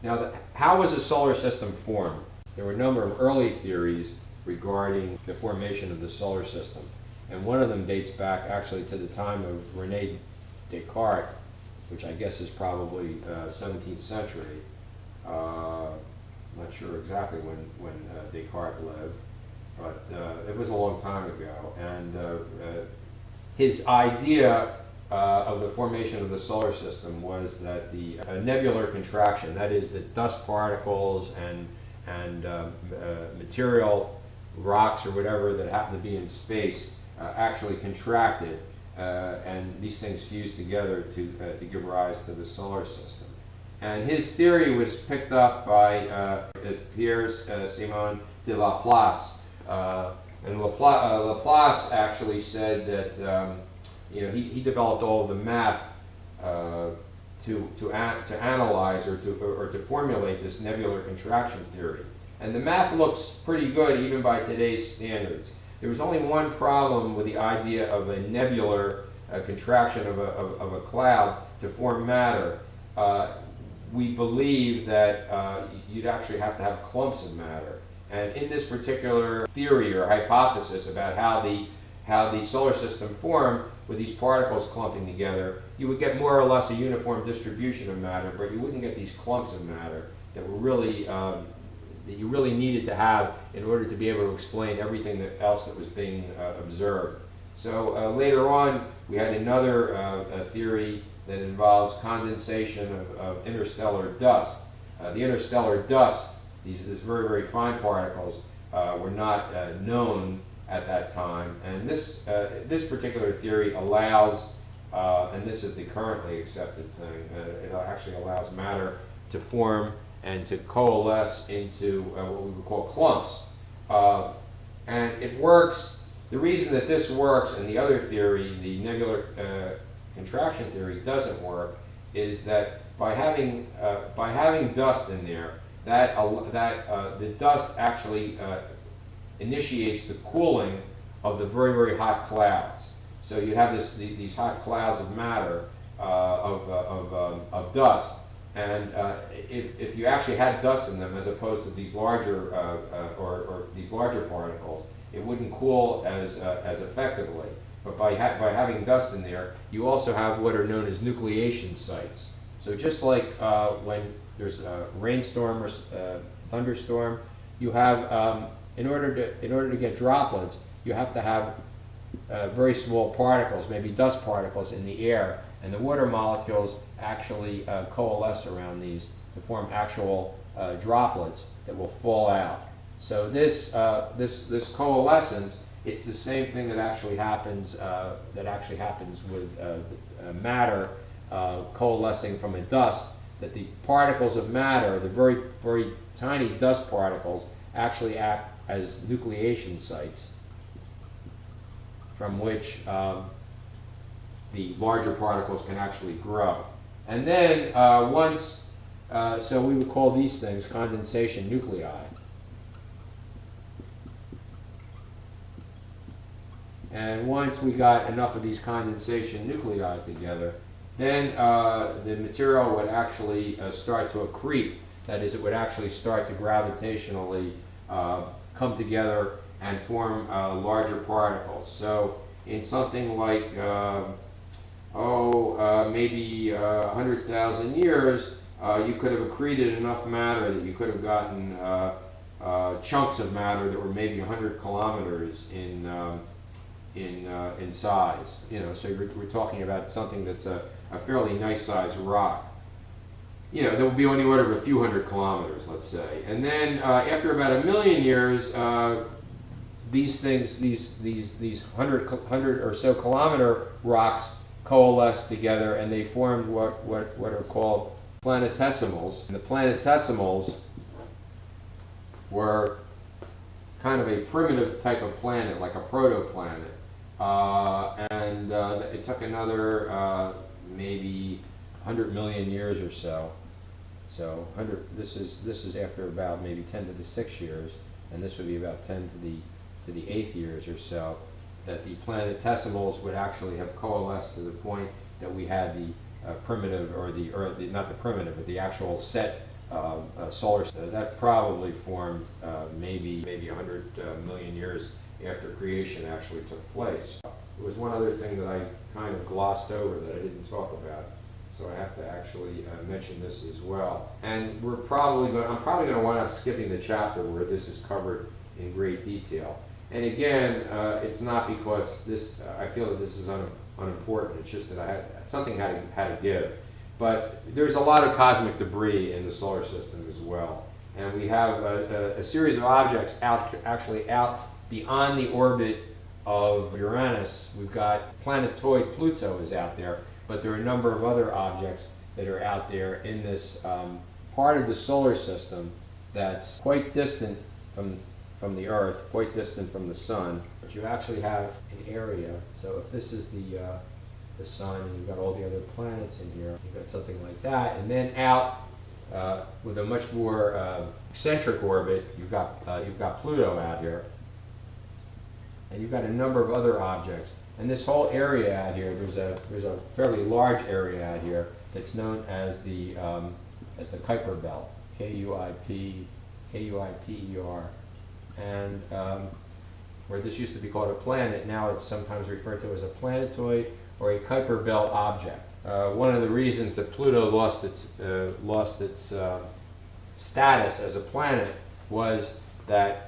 Now, how was the solar system formed? There were a number of early theories regarding the formation of the solar system. And one of them dates back actually to the time of René Descartes, which I guess is probably 17th century. Not sure exactly when Descartes lived, but it was a long time ago. And his idea of the formation of the solar system was that the nebular contraction, that is, that dust particles and material, rocks or whatever that happen to be in space, actually contracted, and these things fused together to give rise to the solar system. And his theory was picked up by Pierre Simon de Laplace. And Laplace actually said that he developed all of the math to analyze or to formulate this nebular contraction theory. And the math looks pretty good even by today's standards. There was only one problem with the idea of a nebular contraction of a cloud to form matter. We believe that you'd actually have to have clumps of matter. And in this particular theory or hypothesis about how the solar system formed with these particles clumping together, you would get more or less a uniform distribution of matter, but you wouldn't get these clumps of matter that were really that you really needed to have in order to be able to explain everything else that was being observed. So later on, we had another theory that involves condensation of interstellar dust. The interstellar dust, these very, very fine particles, were not known at that time. And this particular theory allows, and this is the currently accepted thing, it actually allows matter to form and to coalesce into what we would call clumps. And it works. The reason that this works and the other theory, the nebular contraction theory, doesn't work is that by having dust in there, the dust actually initiates the cooling of the very, very hot clouds. So you have these hot clouds of matter, of dust, and if you actually had dust in them as opposed to these larger or these larger particles, it wouldn't cool as effectively. But by having dust in there, you also have what are known as nucleation sites. So just like when there's a rainstorm or thunderstorm, you have in order to get droplets, you have to have very small particles, maybe dust particles in the air, and the water molecules actually coalesce around these to form actual droplets that will fall out. So this coalescence, it's the same thing that actually happens with matter coalescing from a dust. That the particles of matter, the very, very tiny dust particles, actually act as nucleation sites from which the larger particles can actually grow. And then so we would call these things condensation nuclei. And once we got enough of these condensation nuclei together, then the material would actually start to accrete. That is, it would actually start to gravitationally come together and form larger particles. So in something like, maybe 100,000 years, you could have accreted enough matter that you could have gotten chunks of matter that were maybe 100 kilometers in size. So we're talking about something that's a fairly nice sized rock. That will be on the order of a few hundred kilometers, let's say. And then after about 1 million years, these things, these 100 or so kilometer rocks coalesced together, and they formed what are called planetesimals. And the planetesimals were kind of a primitive type of planet, like a protoplanet. And it took another maybe 100 million years or so. So this is after about maybe 10 to the 6 years, and this would be about 10 to the 8th years or so, that the planetesimals would actually have coalesced to the point that we had the primitive, or not the primitive, but the actual set solar system. That probably formed maybe 100 million years after creation actually took place. There was one other thing that I kind of glossed over that I didn't talk about, so I have to actually mention this as well. And I'm probably going to wind up skipping the chapter where this is covered in great detail. And again, it's not because I feel that this is unimportant. It's just that something had to give. But there's a lot of cosmic debris in the solar system as well. And we have a series of objects actually out beyond the orbit of Uranus. We've got planetoid Pluto is out there, but there are a number of other objects that are out there in this part of the solar system that's quite distant from the Earth, quite distant from the Sun. But you actually have an area. So if this is the Sun, and you've got all the other planets in here, you've got something like that, and then out with a much more eccentric orbit, you've got Pluto out here. And you've got a number of other objects. And this whole area out here, there's a fairly large area out here that's known as the Kuiper Belt, Kuiper. And where this used to be called a planet, now it's sometimes referred to as a planetoid or a Kuiper Belt object. One of the reasons that Pluto lost its status as a planet was that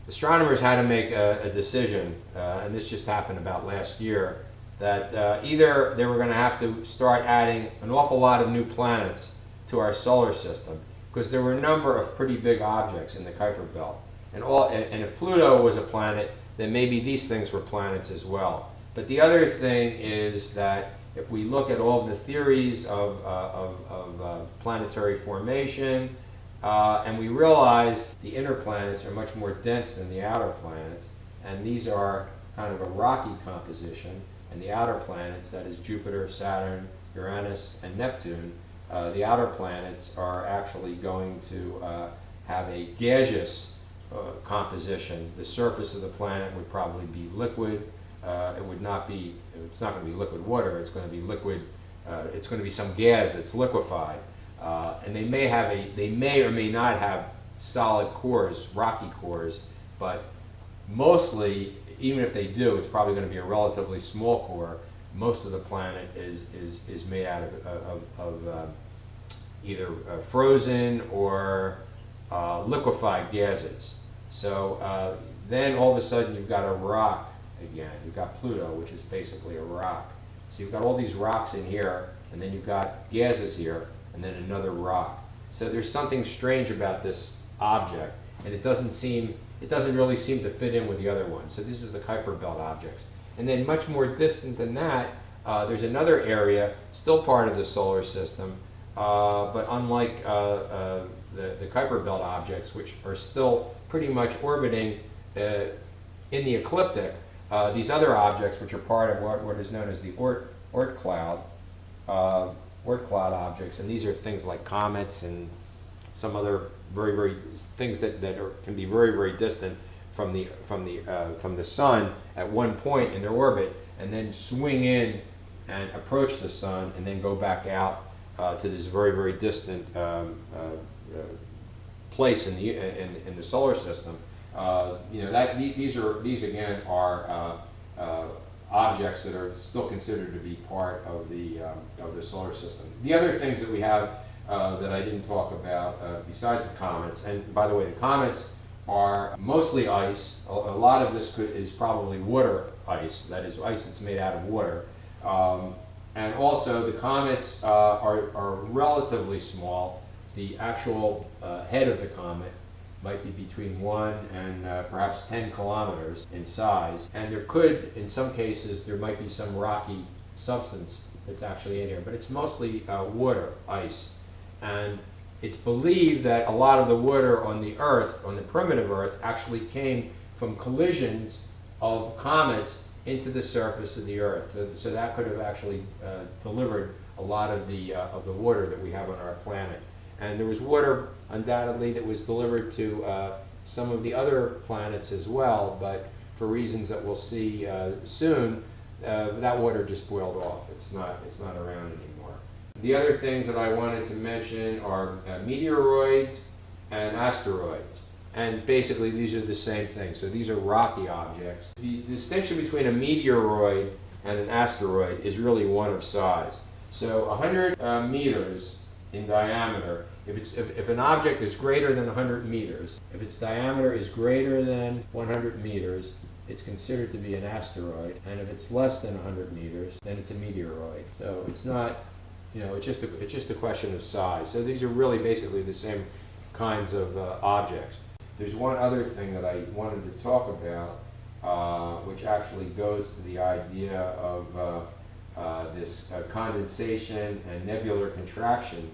astronomers had to make a decision, and this just happened about last year, that either they were going to have to start adding an awful lot of new planets to our solar system, because there were a number of pretty big objects in the Kuiper Belt. And if Pluto was a planet, then maybe these things were planets as well. But the other thing is that if we look at all the theories of planetary formation, and we realize the inner planets are much more dense than the outer planets, and these are kind of a rocky composition, and the outer planets, that is Jupiter, Saturn, Uranus, and Neptune, the outer planets are actually going to have a gaseous composition. The surface of the planet would probably be liquid. It's not going to be liquid water, it's going to be liquid, it's going to be some gas that's liquefied. And they may or may not have solid cores, rocky cores, but mostly, even if they do, it's probably going to be a relatively small core. Most of the planet is made out of either frozen or liquefied gases. So then all of a sudden you've got a rock again. You've got Pluto, which is basically a rock. So you've got all these rocks in here, and then you've got gases here, and then another rock. So there's something strange about this object, and it doesn't really seem to fit in with the other ones. So this is the Kuiper Belt objects. And then much more distant than that, there's another area, still part of the solar system, but unlike the Kuiper Belt objects, which are still pretty much orbiting in the ecliptic, these other objects, which are part of what is known as the Oort cloud objects, and these are things like comets and some other very things that can be very distant from the sun at one point in their orbit, and then swing in and approach the sun, and then go back out to this very distant place in the solar system. These again are objects that are still considered to be part of the solar system. The other things that we have that I didn't talk about besides the comets, and by the way, the comets are mostly ice. A lot of this is probably water ice, that is ice that's made out of water. And also the comets are relatively small. The actual head of the comet might be between 1 and perhaps 10 kilometers in size. And there could, in some cases, there might be some rocky substance that's actually in here, but it's mostly water, ice. And it's believed that a lot of the water on the Earth, on the primitive Earth, actually came from collisions of comets into the surface of the Earth. So that could have actually delivered a lot of the water that we have on our planet. And there was water, undoubtedly, that was delivered to some of the other planets as well, but for reasons that we'll see soon, that water just boiled off. It's not around anymore. The other things that I wanted to mention are meteoroids and asteroids. And basically these are the same thing. So these are rocky objects. The distinction between a meteoroid and an asteroid is really one of size. So 100 meters in diameter, if an object is greater than 100 meters, if its diameter is greater than 100 meters, it's considered to be an asteroid. And if it's less than 100 meters, then it's a meteoroid. So it's not, it's just a question of size. So these are really basically the same kinds of objects. There's one other thing that I wanted to talk about, which actually goes to the idea of this condensation and nebular contraction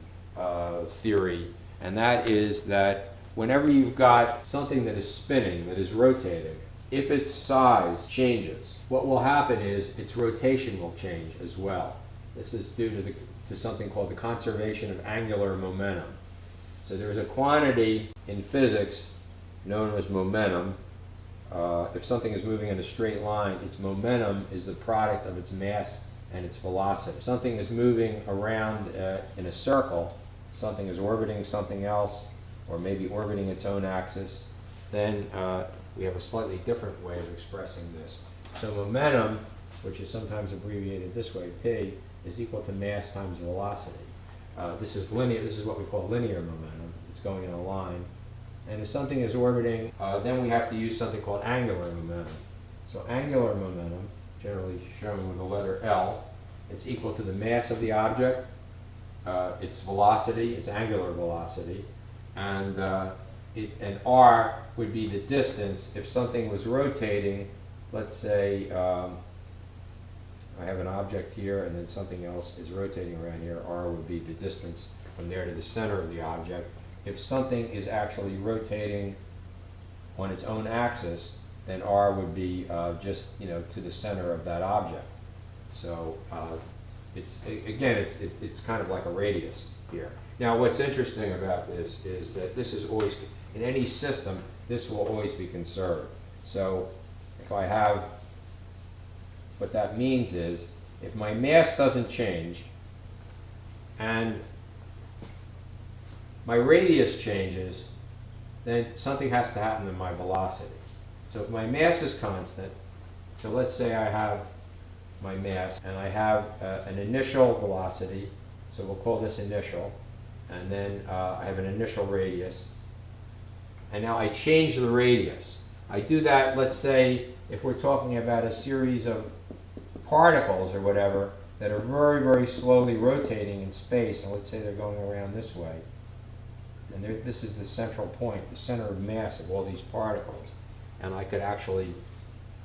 theory, and that is that whenever you've got something that is spinning, that is rotating, if its size changes, what will happen is its rotation will change as well. This is due to something called the conservation of angular momentum. So there's a quantity in physics known as momentum. If something is moving in a straight line, its momentum is the product of its mass and its velocity. If something is moving around in a circle, something is orbiting something else, or maybe orbiting its own axis, then we have a slightly different way of expressing this. So momentum, which is sometimes abbreviated this way, P, is equal to mass times velocity. This is linear. This is what we call linear momentum. It's going in a line. And if something is orbiting, then we have to use something called angular momentum. So angular momentum, generally shown with the letter L, it's equal to the mass of the object, its velocity, its angular velocity, and R would be the distance. If something was rotating, let's say I have an object here and then something else is rotating around here, R would be the distance from there to the center of the object. If something is actually rotating on its own axis, then R would be just to the center of that object. So it's kind of like a radius here. Now what's interesting about this is that this is always, in any system, this will always be conserved. So if I have, what that means is, if my mass doesn't change and my radius changes, then something has to happen to my velocity. So if my mass is constant, so let's say I have my mass and I have an initial velocity, so we'll call this initial, and then I have an initial radius, and now I change the radius. I do that, let's say, if we're talking about a series of particles or whatever that are very, very slowly rotating in space, and let's say they're going around this way. And this is the central point, the center of mass of all these particles. And I could actually,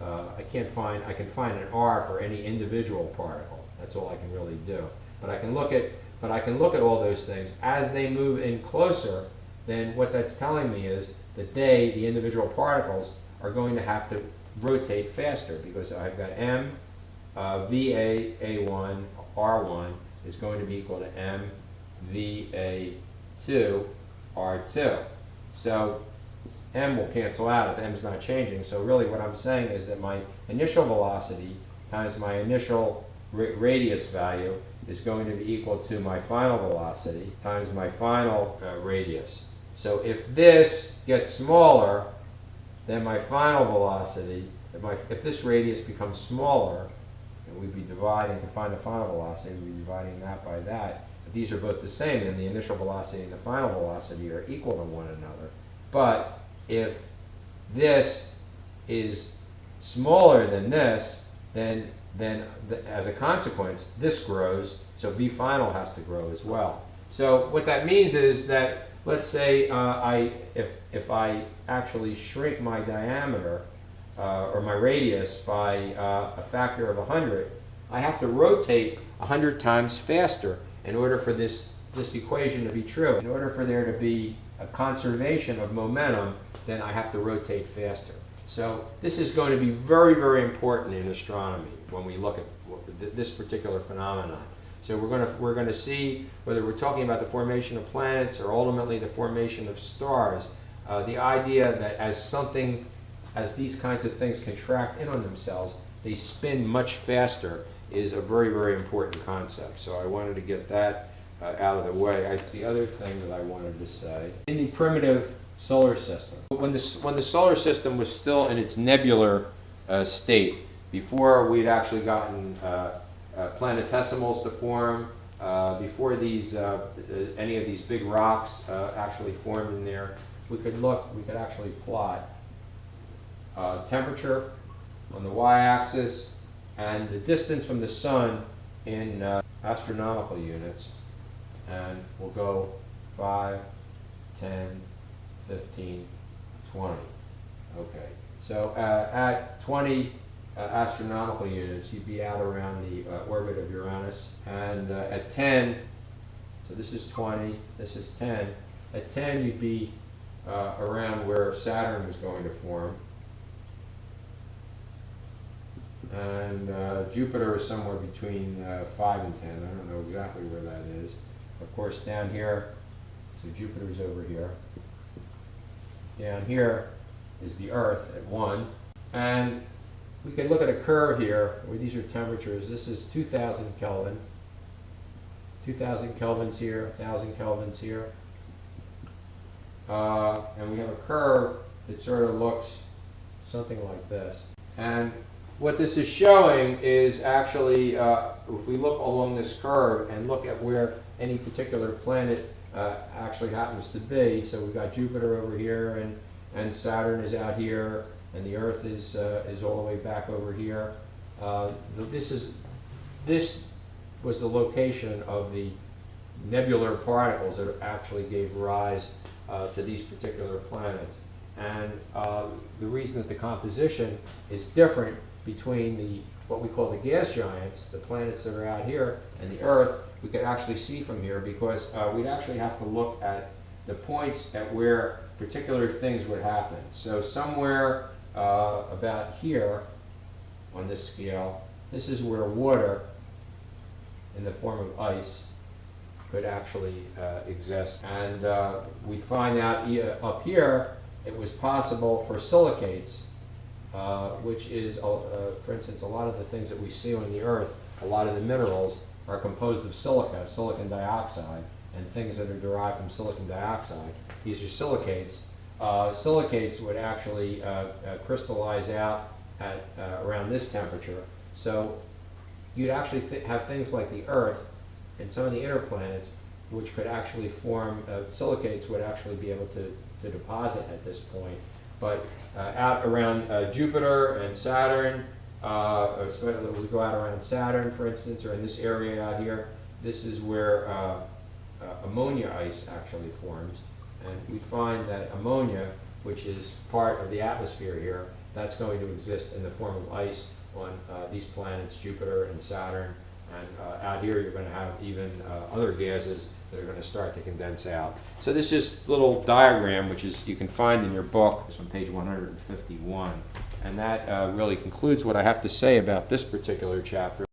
I can find an R for any individual particle. That's all I can really do. But I can look at all those things as they move in closer. Then what that's telling me is that the individual particles, are going to have to rotate faster, because I've got M VA A1 R1 is going to be equal to M VA2 R2. So M will cancel out if M's not changing. So really what I'm saying is that my initial velocity times my initial radius value is going to be equal to my final velocity times my final radius. So if this gets smaller, then my final velocity, if this radius becomes smaller, and we'd be dividing to find the final velocity, we'd be dividing that by that. If these are both the same, then the initial velocity and the final velocity are equal to one another. But if this is smaller than this, then as a consequence, this grows, so V final has to grow as well. So what that means is that, let's say if I actually shrink my diameter or my radius by a factor of 100, I have to rotate 100 times faster in order for this equation to be true. In order for there to be a conservation of momentum, then I have to rotate faster. So this is going to be very, very important in astronomy when we look at this particular phenomenon. So we're going to see whether we're talking about the formation of planets or ultimately the formation of stars. The idea that as these kinds of things contract in on themselves, they spin much faster is a very, very important concept. So I wanted to get that out of the way. That's the other thing that I wanted to say. In the primitive solar system, when the solar system was still in its nebular state, before we'd actually gotten planetesimals to form, before these any of these big rocks actually formed in there, we could actually plot temperature on the y-axis and the distance from the sun in astronomical units, and we'll go 5, 10, 15, 20. Okay, so at 20 astronomical units, you'd be out around the orbit of Uranus, and at 10, so this is 20, this is 10, at 10 you'd be around where Saturn was going to form, and Jupiter is somewhere between 5 and 10. I don't know exactly where that is. Of course, down here, so Jupiter's over here. Down here is the Earth at 1. And we can look at a curve here where these are temperatures. This is 2000 Kelvin. 2000 Kelvins here, 1000 Kelvins here. And we have a curve that sort of looks something like this. And what this is showing is actually, if we look along this curve and look at where any particular planet actually happens to be, so we've got Jupiter over here, and Saturn is out here, and the Earth is all the way back over here. This was the location of the nebular particles that actually gave rise to these particular planets. And the reason that the composition is different between what we call the gas giants, the planets that are out here, and the Earth, we could actually see from here, because we'd actually have to look at the points at where particular things would happen. So somewhere about here on this scale, this is where water in the form of ice could actually exist. And we find out up here it was possible for silicates, which is, for instance, a lot of the things that we see on the Earth, a lot of the minerals are composed of silica, silicon dioxide, and things that are derived from silicon dioxide. These are silicates. Silicates would actually crystallize out at around this temperature. So you'd actually have things like the Earth and some of the inner planets, which could actually form, silicates would actually be able to deposit at this point. But out around Jupiter and Saturn, so we go out around Saturn, for instance, or in this area out here, this is where ammonia ice actually forms. And we find that ammonia, which is part of the atmosphere here, that's going to exist in the form of ice on these planets, Jupiter and Saturn. And out here you're going to have even other gases that are going to start to condense out. So this is a little diagram, which is you can find in your book. It's on page 151. And that really concludes what I have to say about this particular chapter.